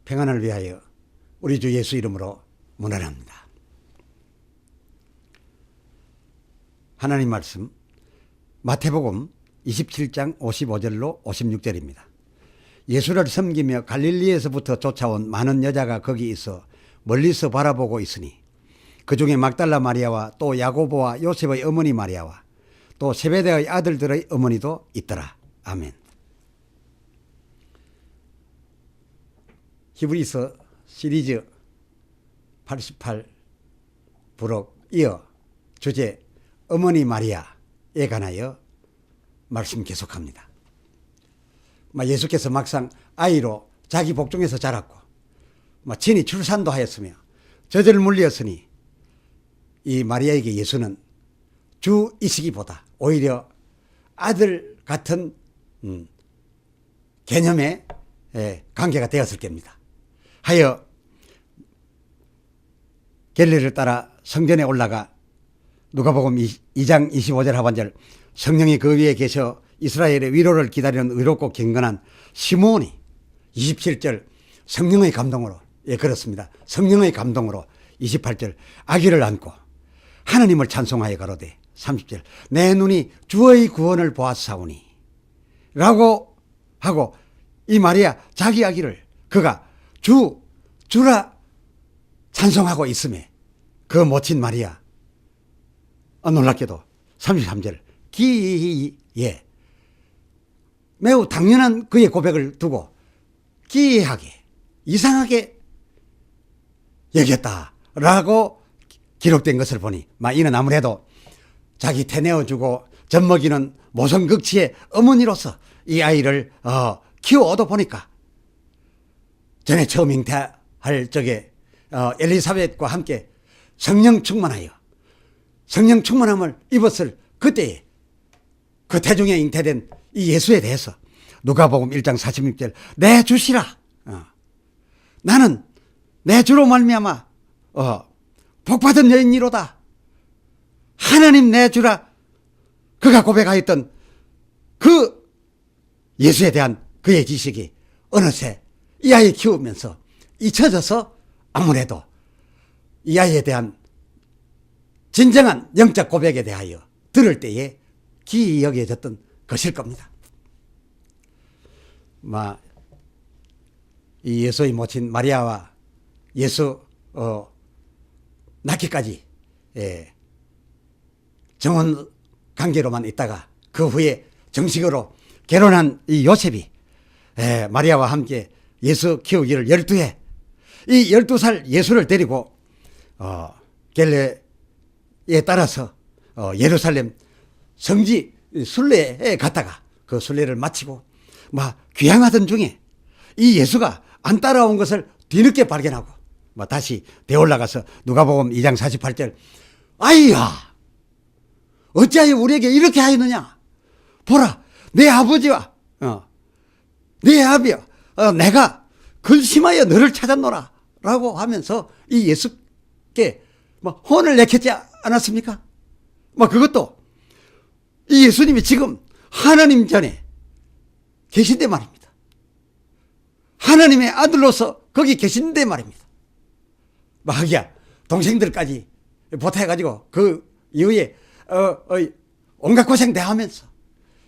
평안을 위하여 우리 주 예수 이름으로 문안합니다. 하나님 말씀 마태복음 27장 55절로 56절입니다. 예수를 섬기며 갈릴리에서부터 쫓아온 많은 여자가 거기 있어 멀리서 바라보고 있으니 그 중에 막달라 마리아와 또 야고보와 요셉의 어머니 마리아와 또 세베대의 아들들의 어머니도 있더라. 아멘. 히브리서 시리즈 88 부록 이어 주제 어머니 마리아에 관하여 말씀 계속합니다. 예수께서 막상 아이로 자기 복중에서 자랐고 친히 출산도 하였으며 저절을 물리었으니 이 마리아에게 예수는 주이시기보다 오히려 아들 같은 개념의 관계가 되었을 겁니다. 하여 갤리를 따라 성전에 올라가 누가복음 2장 25절 하반절 성령이 그 위에 계셔 이스라엘의 위로를 기다리는 의롭고 경건한 시므온이 27절 성령의 감동으로 그렇습니다. 성령의 감동으로 28절 아기를 안고 하나님을 찬송하여 가로되 30절 내 눈이 주의 구원을 보았사오니 라고 하고 이 마리아 자기 아기를 그가 주라 찬송하고 있음에 그 모친 마리아 놀랍게도 33절 기이에 매우 당연한 그의 고백을 두고 기이하게 이상하게 여겼다라고 기록된 것을 보니 이는 아무래도 자기 태내어주고 젖먹이는 모성극치의 어머니로서 이 아이를 키워오다 보니까 전에 처음 잉태할 적에 엘리사벳과 함께 성령 충만하여 성령 충만함을 입었을 그때에 그 태중에 잉태된 이 예수에 대해서 누가복음 1장 46절 내 주시라 나는 내 주로 말미암아 복받은 여인이로다 하나님 내 주라 그가 고백하였던 그 예수에 대한 그의 지식이 어느새 이 아이 키우면서 잊혀져서 아무래도 이 아이에 대한 진정한 영적 고백에 대하여 들을 때에 기이 여겨졌던 것일 겁니다. 이 예수의 모친 마리아와 예수 낳기까지 정혼 관계로만 있다가 그 후에 정식으로 결혼한 이 요셉이 마리아와 함께 예수 키우기를 12해 이 12살 예수를 데리고 갤레에 따라서 예루살렘 성지 순례에 갔다가 그 순례를 마치고 귀향하던 중에 이 예수가 안 따라온 것을 뒤늦게 발견하고 다시 되올라가서 누가복음 2장 48절 아이야 어찌하여 우리에게 이렇게 하였느냐 보라 내 아버지와 내 아비여 내가 근심하여 너를 찾았노라 라고 하면서 이 예수께 혼을 내켰지 않았습니까? 그것도 이 예수님이 지금 하나님 전에 계신데 말입니다. 하나님의 아들로서 거기 계신데 말입니다. 하기야 동생들까지 보태가지고 그 이후에 온갖 고생 다 하면서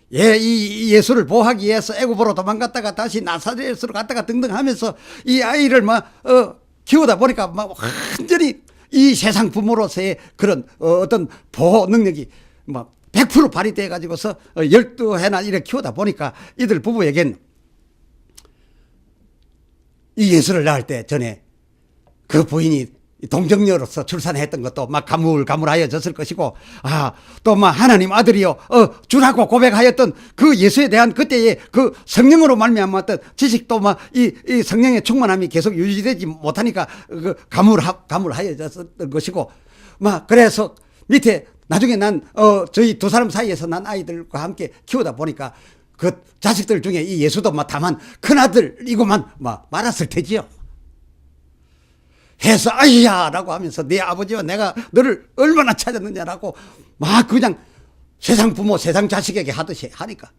이 예수를 보호하기 위해서 애굽으로 도망갔다가 다시 나사렛으로 갔다가 등등 하면서 이 아이를 키우다 보니까 완전히 이 세상 부모로서의 그런 어떤 보호 능력이 100% 발휘돼 가지고서 12해나 이렇게 키우다 보니까 이들 부부에겐 이 예수를 낳을 때 전에 그 부인이 동정녀로서 출산했던 것도 가물가물하여졌을 것이고 또 하나님 아들이요 주라고 고백하였던 그 예수에 대한 그때의 그 성령으로 말미암았던 지식도 이 성령의 충만함이 계속 유지되지 못하니까 그 가물하여졌던 것이고 그래서 밑에 나중에 저희 두 사람 사이에서 난 아이들과 함께 키우다 보니까 그 자식들 중에 이 예수도 다만 큰아들이고만 말았을 테지요. 해서 아이야 라고 하면서 네 아버지와 내가 너를 얼마나 찾았느냐라고 그냥 세상 부모 세상 자식에게 하듯이 하니까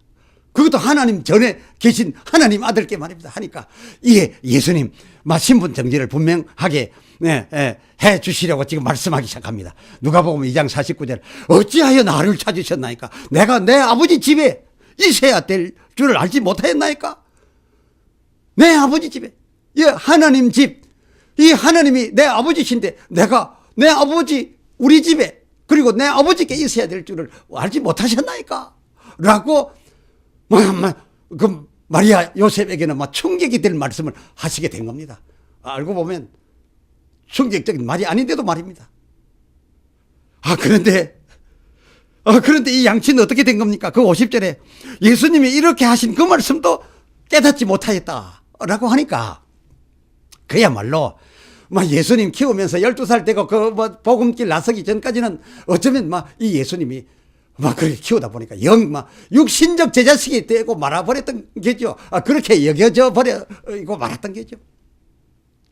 그것도 하나님 전에 계신 하나님 아들께 말입니다. 하니까 이게 예수님 신분 정지를 분명하게 해 주시려고 지금 말씀하기 시작합니다. 누가복음 2장 49절 어찌하여 나를 찾으셨나이까? 내가 내 아버지 집에 있어야 될 줄을 알지 못하였나이까? 내 아버지 집에, 이 하나님 집, 이 하나님이 내 아버지신데 내가 내 아버지 우리 집에 그리고 내 아버지께 있어야 될 줄을 알지 못하셨나이까? 라고 그 마리아 요셉에게는 충격이 될 말씀을 하시게 된 겁니다. 알고 보면 충격적인 말이 아닌데도 말입니다. 그런데 이 양치는 어떻게 된 겁니까? 그 50절에 예수님이 이렇게 하신 그 말씀도 깨닫지 못하였다라고 하니까 그야말로 예수님 키우면서 12살 되고 복음길 나서기 전까지는 어쩌면 이 예수님이 그렇게 키우다 보니까 육신적 제자식이 되고 말아버렸던 게죠. 그렇게 여겨져 버리고 말았던 게죠.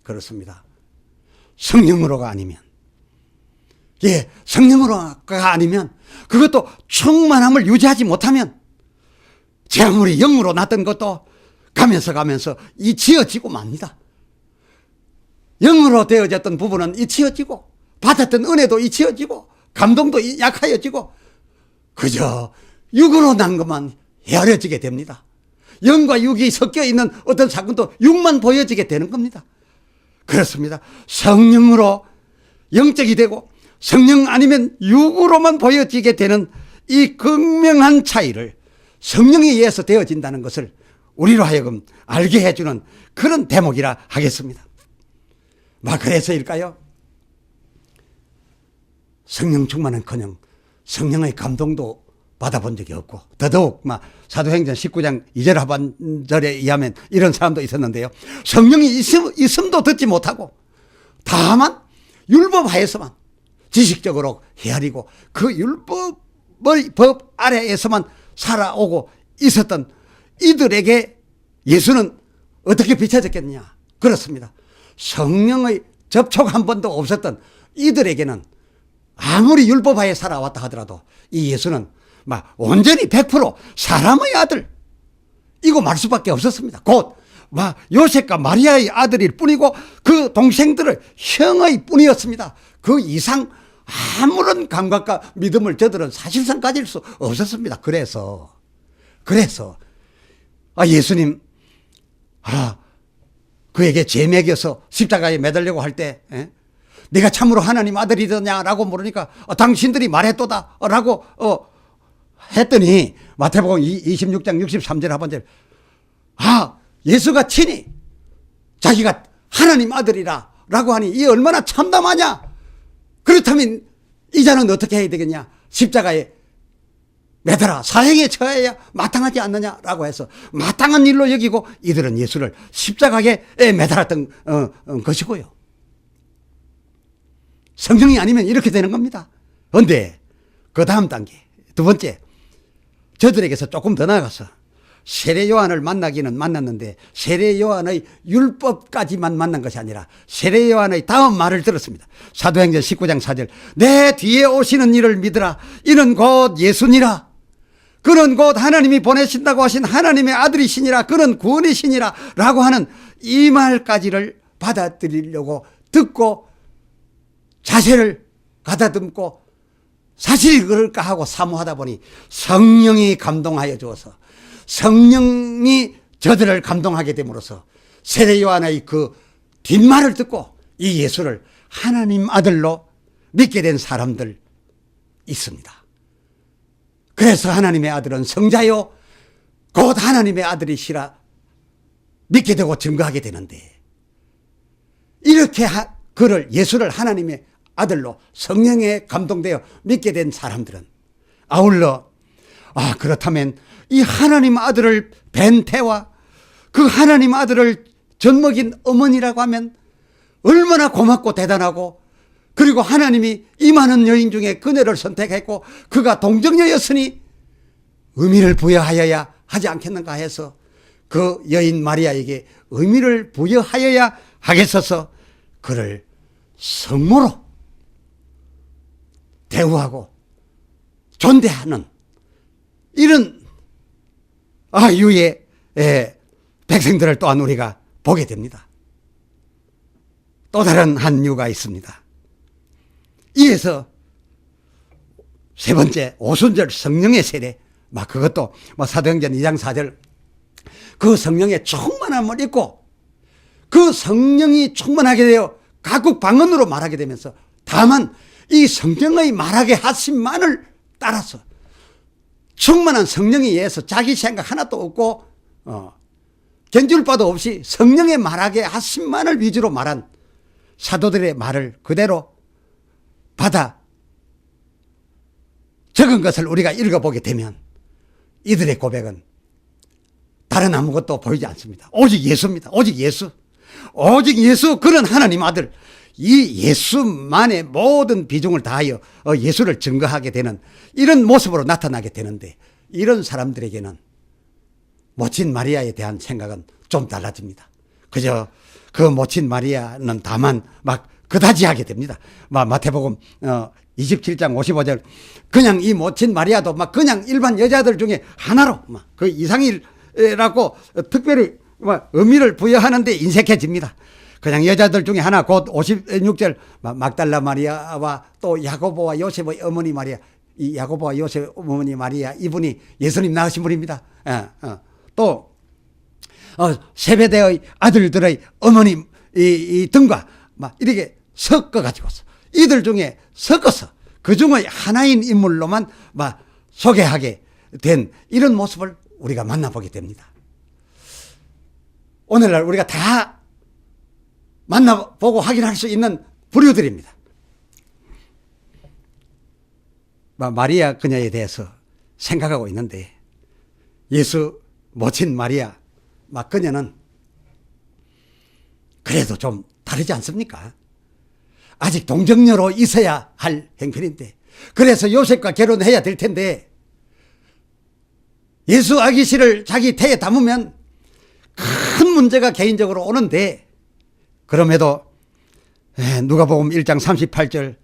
그렇습니다. 성령으로가 아니면, 성령으로가 아니면, 그것도 충만함을 유지하지 못하면, 제 아무리 영으로 났던 것도 가면서 잊혀지고 맙니다. 영으로 되어졌던 부분은 잊혀지고, 받았던 은혜도 잊혀지고, 감동도 약하여지고, 그저 육으로 난 것만 헤아려지게 됩니다. 영과 육이 섞여 있는 어떤 사건도 육만 보여지게 되는 겁니다. 그렇습니다. 성령으로 영적이 되고 성령 아니면 육으로만 보여지게 되는 이 극명한 차이를 성령에 의해서 되어진다는 것을 우리로 하여금 알게 해주는 그런 대목이라 하겠습니다. 그래서일까요? 성령 충만은커녕 성령의 감동도 받아본 적이 없고, 더더욱 사도행전 19장 2절 하반절에 의하면 이런 사람도 있었는데요. 성령이 있음도 듣지 못하고 다만 율법하에서만 지식적으로 헤아리고 그 율법의 법 아래에서만 살아오고 있었던 이들에게 예수는 어떻게 비춰졌겠느냐? 그렇습니다. 성령의 접촉 한 번도 없었던 이들에게는 아무리 율법하에 살아왔다 하더라도 이 예수는 온전히 100% 사람의 아들 이거 말 수밖에 없었습니다. 곧 요셉과 마리아의 아들일 뿐이고 그 동생들의 형의 뿐이었습니다. 그 이상 아무런 감각과 믿음을 저들은 사실상 가질 수 없었습니다. 그래서 예수님 그에게 죄 매겨서 십자가에 매달려고 할 때 네가 참으로 하나님 아들이더냐라고 물으니까 당신들이 말했도다 라고 했더니 마태복음 26장 63절 하반절 예수가 친히 자기가 하나님 아들이라 라고 하니 이 얼마나 참담하냐. 그렇다면 이 자는 어떻게 해야 되겠냐. 십자가에 매달아 사형에 처해야 마땅하지 않느냐라고 해서 마땅한 일로 여기고 이들은 예수를 십자가에 매달았던 것이고요. 성령이 아니면 이렇게 되는 겁니다. 그런데 그 다음 단계 두 번째, 저들에게서 조금 더 나아가서 세례 요한을 만나기는 만났는데 세례 요한의 율법까지만 만난 것이 아니라 세례 요한의 다음 말을 들었습니다. 사도행전 19장 4절 내 뒤에 오시는 이를 믿으라. 이는 곧 예수니라. 그는 곧 하나님이 보내신다고 하신 하나님의 아들이시니라. 그는 구원이시니라 라고 하는 이 말까지를 받아들이려고 듣고 자세를 가다듬고 사실이 그럴까 하고 사모하다 보니 성령이 감동하여 주어서 성령이 저들을 감동하게 됨으로써 세례 요한의 그 뒷말을 듣고 이 예수를 하나님 아들로 믿게 된 사람들 있습니다. 그래서 하나님의 아들은 성자요 곧 하나님의 아들이시라 믿게 되고 증거하게 되는데 이렇게 그를 예수를 하나님의 아들로 성령에 감동되어 믿게 된 사람들은 아울러 그렇다면 이 하나님 아들을 뵌 태와 그 하나님 아들을 젖먹인 어머니라고 하면 얼마나 고맙고 대단하고 그리고 하나님이 이 많은 여인 중에 그녀를 선택했고 그가 동정녀였으니 의미를 부여하여야 하지 않겠는가 해서 그 여인 마리아에게 의미를 부여하여야 하겠어서 그를 성모로 대우하고 존대하는 이런 유의 백성들을 또한 우리가 보게 됩니다. 또 다른 한 이유가 있습니다. 이에서 세 번째 오순절 성령의 세례, 그것도 사도행전 2장 4절 그 성령의 충만함을 입고 그 성령이 충만하게 되어 각국 방언으로 말하게 되면서 다만 이 성령의 말하게 하심만을 따라서 충만한 성령에 의해서 자기 생각 하나도 없고 견줄 바도 없이 성령의 말하게 하심만을 위주로 말한 사도들의 말을 그대로 받아 적은 것을 우리가 읽어보게 되면 이들의 고백은 다른 아무것도 보이지 않습니다. 오직 예수입니다. 오직 예수. 오직 예수, 그런 하나님 아들, 이 예수만의 모든 비중을 다하여 예수를 증거하게 되는 이런 모습으로 나타나게 되는데, 이런 사람들에게는 모친 마리아에 대한 생각은 좀 달라집니다. 그저 그 모친 마리아는 다만 그다지 하게 됩니다. 마태복음 27장 55절 그냥 이 모친 마리아도 그냥 일반 여자들 중에 하나로 그 이상이라고 특별히 의미를 부여하는데 인색해집니다. 그냥 여자들 중에 하나. 곧 56절 막달라 마리아와 또 야고보와 요셉의 어머니 마리아, 이 야고보와 요셉 어머니 마리아, 이분이 예수님 낳으신 분입니다. 또 세베대의 아들들의 어머니 이 등과 이렇게 섞어가지고서 이들 중에 섞어서 그 중의 하나인 인물로만 소개하게 된 이런 모습을 우리가 만나보게 됩니다. 오늘날 우리가 다 만나보고 확인할 수 있는 부류들입니다. 마리아 그녀에 대해서 생각하고 있는데, 예수 모친 마리아 그녀는 그래도 좀 다르지 않습니까? 아직 동정녀로 있어야 할 형편인데, 그래서 요셉과 결혼해야 될 텐데, 예수 아기씨를 자기 태에 담으면 큰 문제가 개인적으로 오는데, 그럼에도 누가복음 1장 38절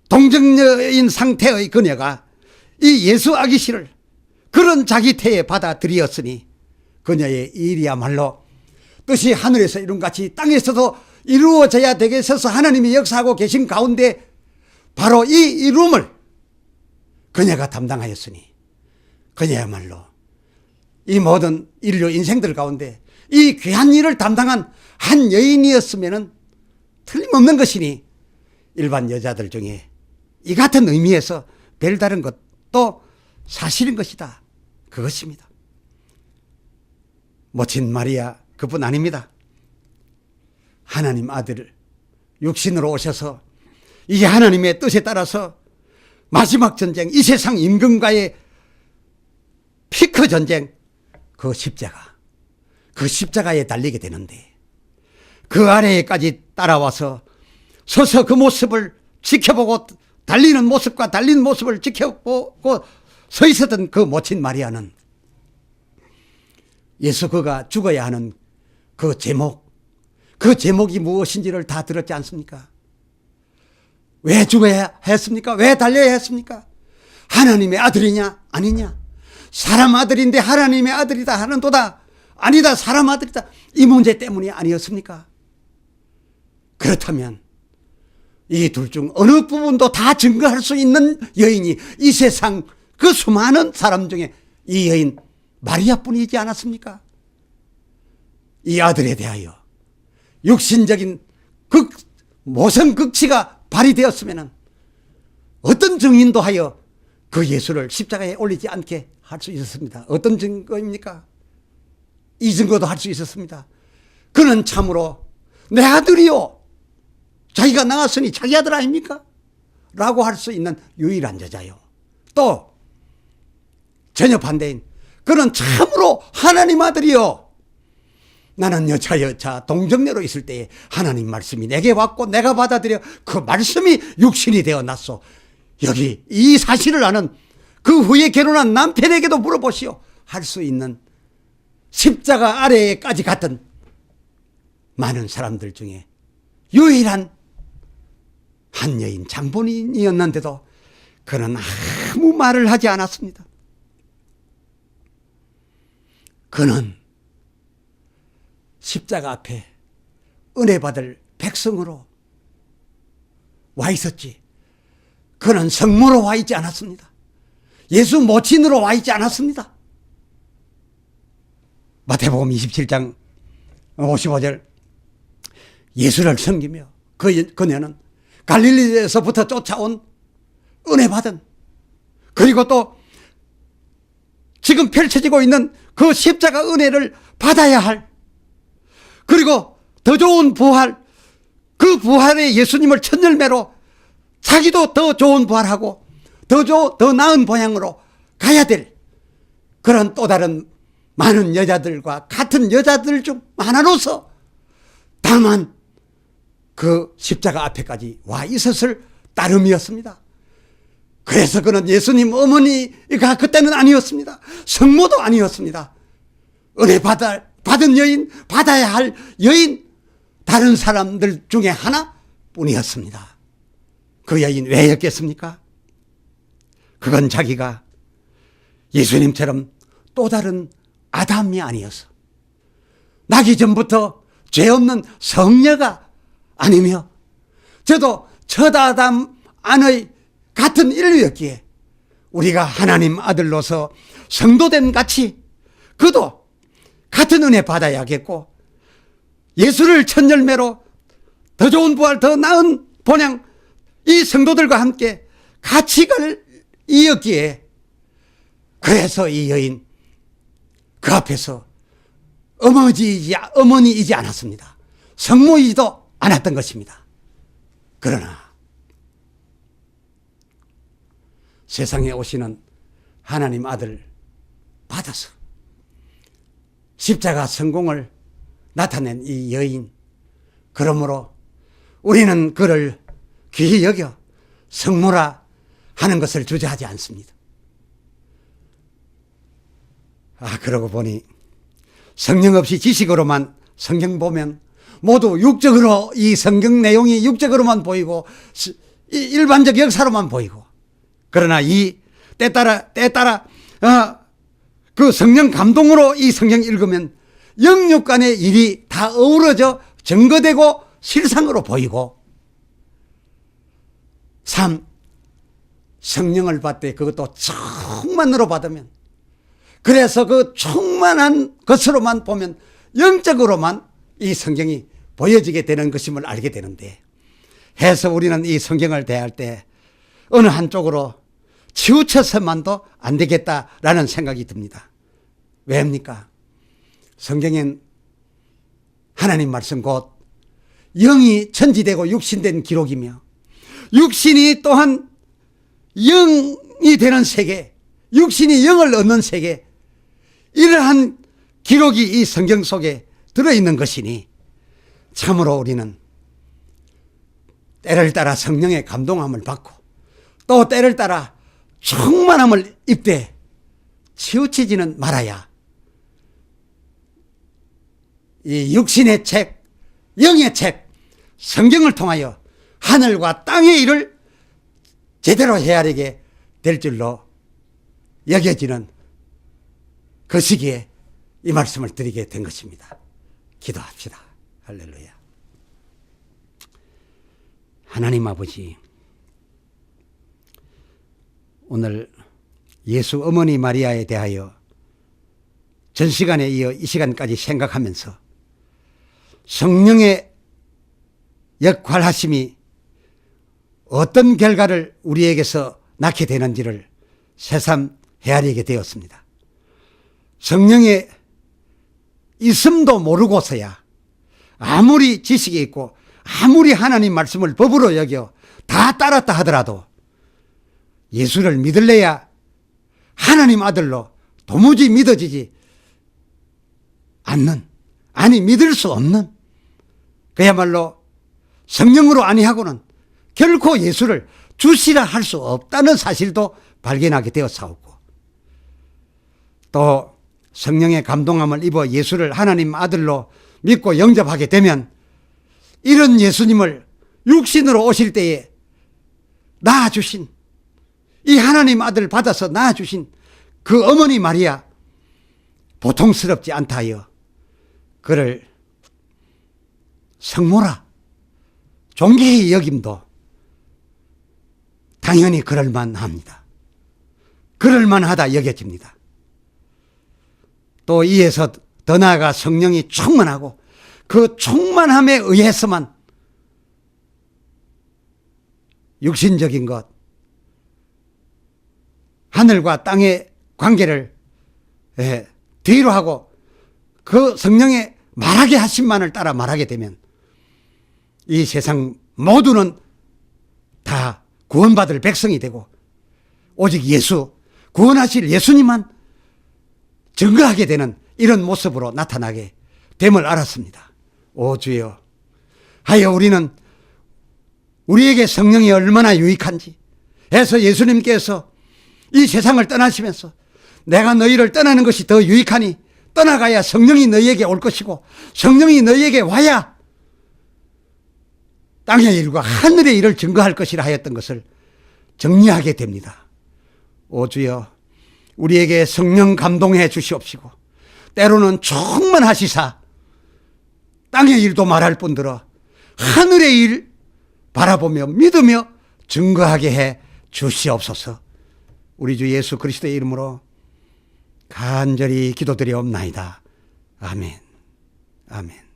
동정녀인 상태의 그녀가 이 예수 아기씨를 그런 자기 태에 받아들였으니 그녀의 일이야말로 뜻이 하늘에서 이룬같이 땅에서도 이루어져야 되겠어서 하나님이 역사하고 계신 가운데 바로 이 이룸을 그녀가 담당하였으니 그녀야말로 이 모든 인류 인생들 가운데 이 귀한 일을 담당한 한 여인이었으면 틀림없는 것이니 일반 여자들 중에 이 같은 의미에서 별다른 것도 사실인 것이다. 그것입니다. 모친 마리아 그뿐 아닙니다. 하나님 아들 육신으로 오셔서 이 하나님의 뜻에 따라서 마지막 전쟁, 이 세상 임금과의 피크 전쟁, 그 십자가에 달리게 되는데, 그 아래에까지 따라와서 서서 그 모습을 지켜보고 달리는 모습과 달린 모습을 지켜보고 서 있었던 그 모친 마리아는 예수 그가 죽어야 하는 그 제목이 무엇인지를 다 들었지 않습니까? 왜 죽어야 했습니까? 왜 달려야 했습니까? 하나님의 아들이냐 아니냐, 사람 아들인데 하나님의 아들이다 하는도다, 아니다 사람 아들이다, 이 문제 때문이 아니었습니까? 그렇다면 이 둘 중 어느 부분도 다 증거할 수 있는 여인이 이 세상 그 수많은 사람 중에 이 여인 마리아뿐이지 않았습니까? 이 아들에 대하여 육신적인 모성극치가 발휘되었으면 어떤 증인도 하여 그 예수를 십자가에 올리지 않게 할 수 있었습니다. 어떤 증거입니까? 이 증거도 할 수 있었습니다. 그는 참으로 내 아들이요, 자기가 낳았으니 자기 아들 아닙니까? 라고 할 수 있는 유일한 여자요. 또 전혀 반대인 그는 참으로 하나님 아들이요, 나는 여차 동정녀로 있을 때에 하나님 말씀이 내게 왔고 내가 받아들여 그 말씀이 육신이 되어 났소. 여기 이 사실을 아는 그 후에 결혼한 남편에게도 물어보시오 할 수 있는 십자가 아래에까지 갔던 많은 사람들 중에 유일한 한 여인 장본인이었는데도 그는 아무 말을 하지 않았습니다. 그는 십자가 앞에 은혜 받을 백성으로 와 있었지. 그는 성모로 와 있지 않았습니다. 예수 모친으로 와 있지 않았습니다. 마태복음 27장 55절 예수를 섬기며 그녀는 갈릴리에서부터 쫓아온 은혜 받은, 그리고 또 지금 펼쳐지고 있는 그 십자가 은혜를 받아야 할, 그리고 더 좋은 부활, 그 부활의 예수님을 첫 열매로 자기도 더 좋은 부활하고 더 나은 방향으로 가야 될 그런 또 다른 많은 여자들과 같은 여자들 중 하나로서 다만 그 십자가 앞에까지 와 있었을 따름이었습니다. 그래서 그는 예수님 어머니가 그때는 아니었습니다. 성모도 아니었습니다. 은혜 받은 여인, 받아야 할 여인, 다른 사람들 중에 하나뿐이었습니다. 그 여인 왜였겠습니까? 그건 자기가 예수님처럼 또 다른 아담이 아니어서, 나기 전부터 죄 없는 성녀가 아니며 저도 첫 아담 안의 같은 인류였기에 우리가 하나님 아들로서 성도된 같이 그도 같은 은혜 받아야겠고, 예수를 첫 열매로 더 좋은 부활, 더 나은 본향, 이 성도들과 함께 같이 갈 이였기에, 그래서 이 여인 그 앞에서 어머니이지 않았습니다. 성모이지도 않았던 것입니다. 그러나 세상에 오시는 하나님 아들 받아서 십자가 성공을 나타낸 이 여인, 그러므로 우리는 그를 귀히 여겨 성모라 하는 것을 주저하지 않습니다. 그러고 보니 성령 없이 지식으로만 성경 보면 모두 육적으로, 이 성경 내용이 육적으로만 보이고 일반적 역사로만 보이고, 그러나 이 때따라 그 성령 감동으로 이 성경 읽으면 영육 간의 일이 다 어우러져 증거되고 실상으로 보이고, 성령을 받되 그것도 충만으로 받으면, 그래서 그 충만한 것으로만 보면 영적으로만 이 성경이 보여지게 되는 것임을 알게 되는데, 해서 우리는 이 성경을 대할 때 어느 한쪽으로 치우쳐서만도 안 되겠다라는 생각이 듭니다. 왜입니까? 성경엔 하나님 말씀 곧 영이 천지되고 육신된 기록이며, 육신이 또한 영이 되는 세계, 육신이 영을 얻는 세계, 이러한 기록이 이 성경 속에 들어있는 것이니 참으로 우리는 때를 따라 성령의 감동함을 받고 또 때를 따라 충만함을 입되 치우치지는 말아야 이 육신의 책, 영의 책, 성경을 통하여 하늘과 땅의 일을 제대로 헤아리게 될 줄로 여겨지는 그 시기에 이 말씀을 드리게 된 것입니다. 기도합시다. 할렐루야. 하나님 아버지, 오늘 예수 어머니 마리아에 대하여 전 시간에 이어 이 시간까지 생각하면서 성령의 역할하심이 어떤 결과를 우리에게서 낳게 되는지를 새삼 헤아리게 되었습니다. 성령의 있음도 모르고서야 아무리 지식이 있고 아무리 하나님 말씀을 법으로 여겨 다 따랐다 하더라도 예수를 믿을래야 하나님 아들로 도무지 믿어지지 않는, 아니 믿을 수 없는, 그야말로 성령으로 아니하고는 결코 예수를 주시라 할 수 없다는 사실도 발견하게 되었사오고, 또 성령의 감동함을 입어 예수를 하나님 아들로 믿고 영접하게 되면 이런 예수님을 육신으로 오실 때에 낳아주신, 이 하나님 아들 받아서 낳아주신 그 어머니 마리아, 보통스럽지 않다 하여 그를 성모라 존귀히 여김도 당연히 그럴만합니다. 그럴만하다 여겨집니다. 또 이에서 더 나아가 성령이 충만하고 그 충만함에 의해서만 육신적인 것, 하늘과 땅의 관계를 뒤로 하고 그 성령의 말하게 하심만을 따라 말하게 되면 이 세상 모두는 다 구원받을 백성이 되고 오직 예수, 구원하실 예수님만 증거하게 되는 이런 모습으로 나타나게 됨을 알았습니다. 오 주여, 하여 우리는 우리에게 성령이 얼마나 유익한지 해서 예수님께서 이 세상을 떠나시면서 내가 너희를 떠나는 것이 더 유익하니 떠나가야 성령이 너희에게 올 것이고 성령이 너희에게 와야 땅의 일과 하늘의 일을 증거할 것이라 하였던 것을 정리하게 됩니다. 오 주여, 우리에게 성령 감동해 주시옵시고 때로는 충만하시사 땅의 일도 말할 뿐더러 하늘의 일 바라보며 믿으며 증거하게 해 주시옵소서. 우리 주 예수 그리스도의 이름으로 간절히 기도드리옵나이다. 아멘. 아멘.